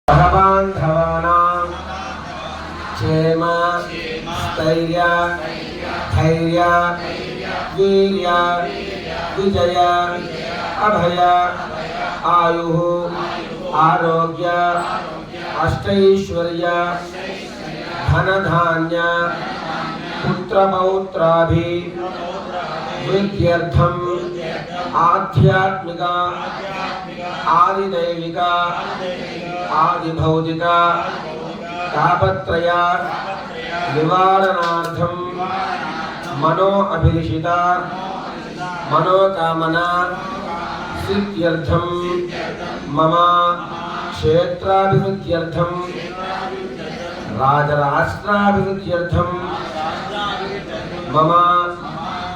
सहबान्धवानां क्षेम स्थैर्य धैर्य वीर्य विजय अभय आयुः आरोग्य अष्टैश्वर्य धनधान्य पुत्रपौत्राभिवृद्ध्यर्थम् आध्यात्मिक आदिदैविक आदिभौतिक तापत्रय निवारणार्थं मनो अभिलिषित मनोकामना सिद्ध्यर्थं मम क्षेत्राभिवृद्ध्यर्थं राजराष्ट्राभिवृद्ध्यर्थं मम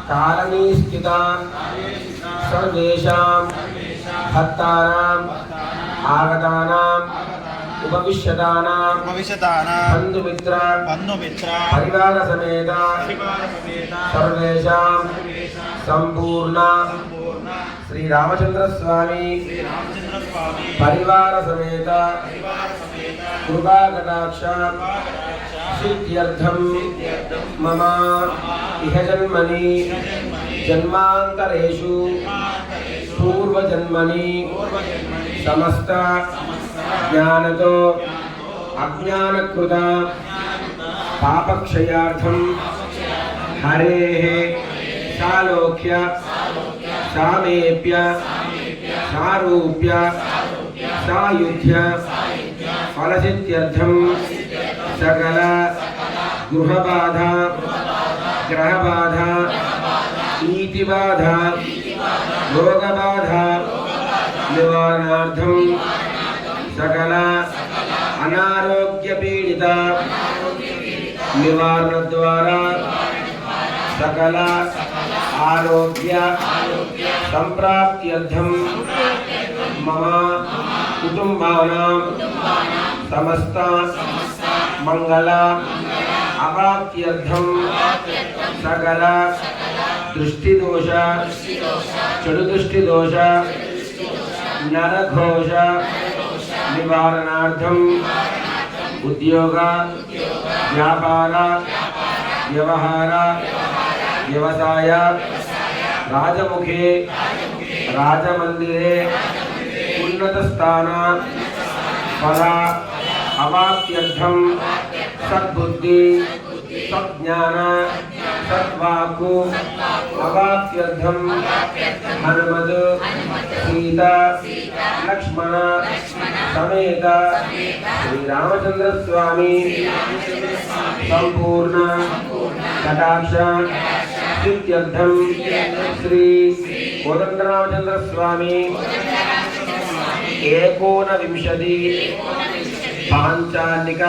कालनी स्थित सर्वेषां भक्तानां आगतानां उपविश्यतानां बन्धुमित्र परिवार समेत सर्वेषां संपूर्ण श्री रामचंद्र स्वामी परिवार समेत कृपा कटाक्ष सिद्ध्यर्थं मम इह जन्मनि जन्मान्तरेषु पूर्वजन्मनि समस्त ज्ञानतो अज्ञानकृत पापक्षयार्थं हरेः सालोक्य सामेप्य सारूप्य सायुध्य फलसिद्ध्यर्थं सकल गृहबाधा ग्रहबाधा नीतिबाधा रोगबाधा निवारणार्थं सकल अनारोग्य पीड़ित निवारण द्वारा सकल आरोग्य संप्राप्त्यर्थं मम कुटुंबानां समस्त मंगल अवाप्त्यर्थं सकल दृष्टिदोष चडुदृष्टिदोष नरघोष निवारणार्थं उद्योग व्यापार व्यवहार व्यवसाय राजमुखे राजमंदिरे उन्नतस्थान फल अवाप्त्यर्थं सद्बुद्धि सज्ञान सद्वाक्कु अवाप्त्यर्थं हनुमद सीता लक्ष्मण समेत श्री रामचंद्र स्वामी संपूर्ण कटाक्ष सिद्ध्यर्थं श्री कोदंडरामचंद्र स्वामी एकोनविंशति पांचालिक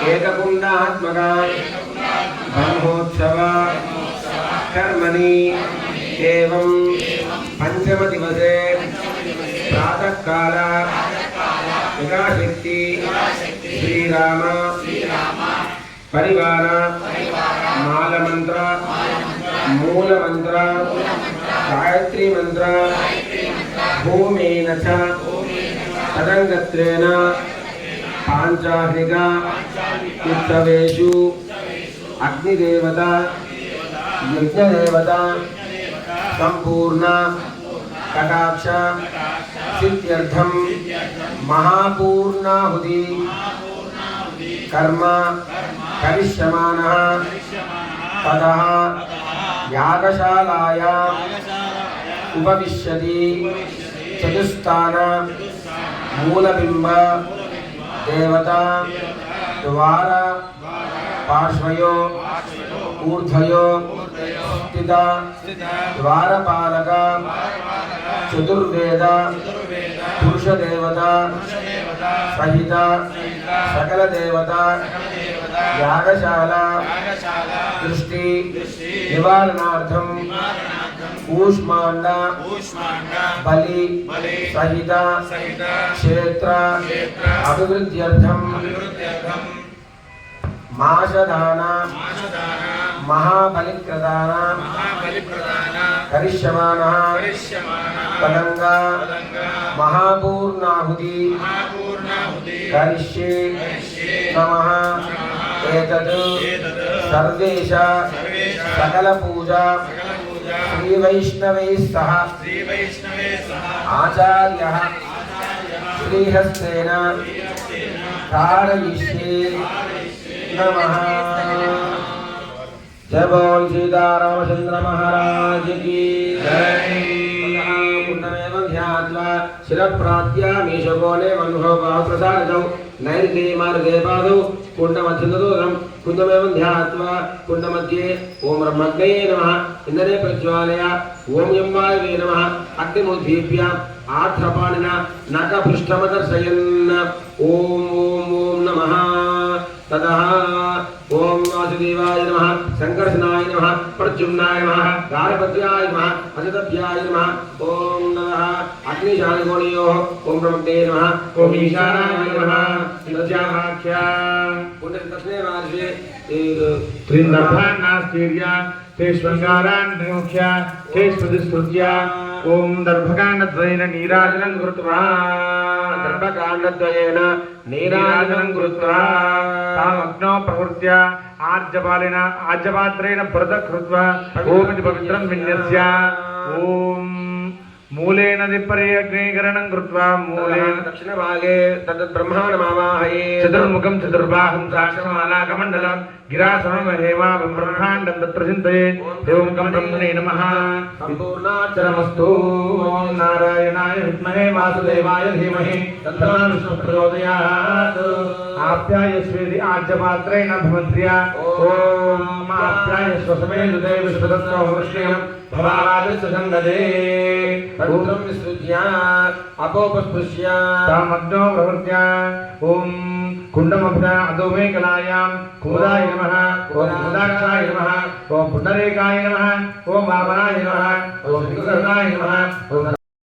एककुंडात्मक ब्रह्मोत्सव कर्मणि एवं पंचम दिवसे प्रातः काल यथाशक्ति श्रीराम परिवार मालमंत्र मूलमंत्र गायत्री मंत्र होमेन च तदंगत्रेण पांचालिक उत्सवेषु अग्निदेवता यज्ञदेवता संपूर्ण कटाक्ष सिद्ध्यर्थं महापूर्णाहुति कर्म करिष्यमानः ततः यागशालायाम् उपविश्यति चतुष्स्थान मूलबिंब देवता द्वार पार्श्वयो ऊर्ध्वयो स्थिता द्वारपालक चतुर्वेद पुरुष देवता सहित सकल देवता यागशाला दृष्टि निवारणार्थं ऊष्मांड बलि सहित क्षेत्र अभिवृद्ध्यर्थं माषदान महाबलिप्रदान करिष्यमानः तदंगा महापूर्णाहुति करिष्ये नमः एतद् सर्वेश सकल पूजा श्री वैष्णवैः सह आचार्यः श्रीहस्तेन कारयिष्ये नमः। जय बोल सीतारामचंद्र महाराज की जय। पुण्यमेव ध्यात्वा शिरप्रात्यामीशकोणे वन्होपाः प्रसादितौ नैर्गे मार्गे पादौ कुण्डमध्यदूरं कुण्डमेव ध्यात्वा कुण्डमध्ये ओम ब्रह्मज्ञे नमः इन्द्रे प्रज्वालय ओम यम्वायवे नमः अग्निमुद्दीप्य आर्द्रपाणिना नखपृष्ठमदर्शयन् ओम ओम ओम नमः ततः ओम वासुदेवाय नमः संकर्षणाय नमः प्रद्युम्नाय नमः गार्हपत्याय नमः अजतभ्याय नमः ओम नमः अग्निशालकोणयोः ओम ब्रह्मज्ञे नमः ओम ईशानाय नमः इंद्रजामाख्या पुण्यदक्षिणे वार्षे त्रिन्दर्भान्नास्तीर्या ते स्वङ्गारान्मुख्या ते स्मृतिस्तुत्या ओम दर्भकाण्डद्वयेन नीराजनं कृत्वा दर्भकाण्डद्वयेन नीराजनं कृत्वा तामग्नौ प्रहृत्य आर्जपालेन आज्यपात्रेण पृथक् कृत्वा ओम इति पवित्रं विन्यस्य ओम मूलेन दिपरे अग्निकरणं कृत्वा मूलेन दक्षिणभागे तद् ब्रह्माणमावाहये चतुर्मुखं चतुर्बाहुं साक्षमालाकमण्डलं गिरासनं हेमा ब्रह्माण्डं तत्र चिन्तये एवं ब्रह्मणे नमः सम्पूर्णार्चनमस्तु। ओम नारायणाय विद्महे वासुदेवाय धीमहि तन्नो विष्णुः प्रचोदयात्। आप्यायस्वेति आज्यपात्रेण भवन्त्र्या ओम आप्यायस्व समेदुते विश्वदत्तो वृष्ण्यं भवाराजस्य सङ्गदे पवित्रं विसृज्य अपोपस्पृश्य तामग्नौ प्रवृत्य ओम कुण्डमभ्य अधोमे कलायां कुमुदाय नमः ओम कुमुदाक्षाय नमः ओम पुण्डरीकाय नमः ओम वामनाय नमः ओम विकर्णाय नमः ओम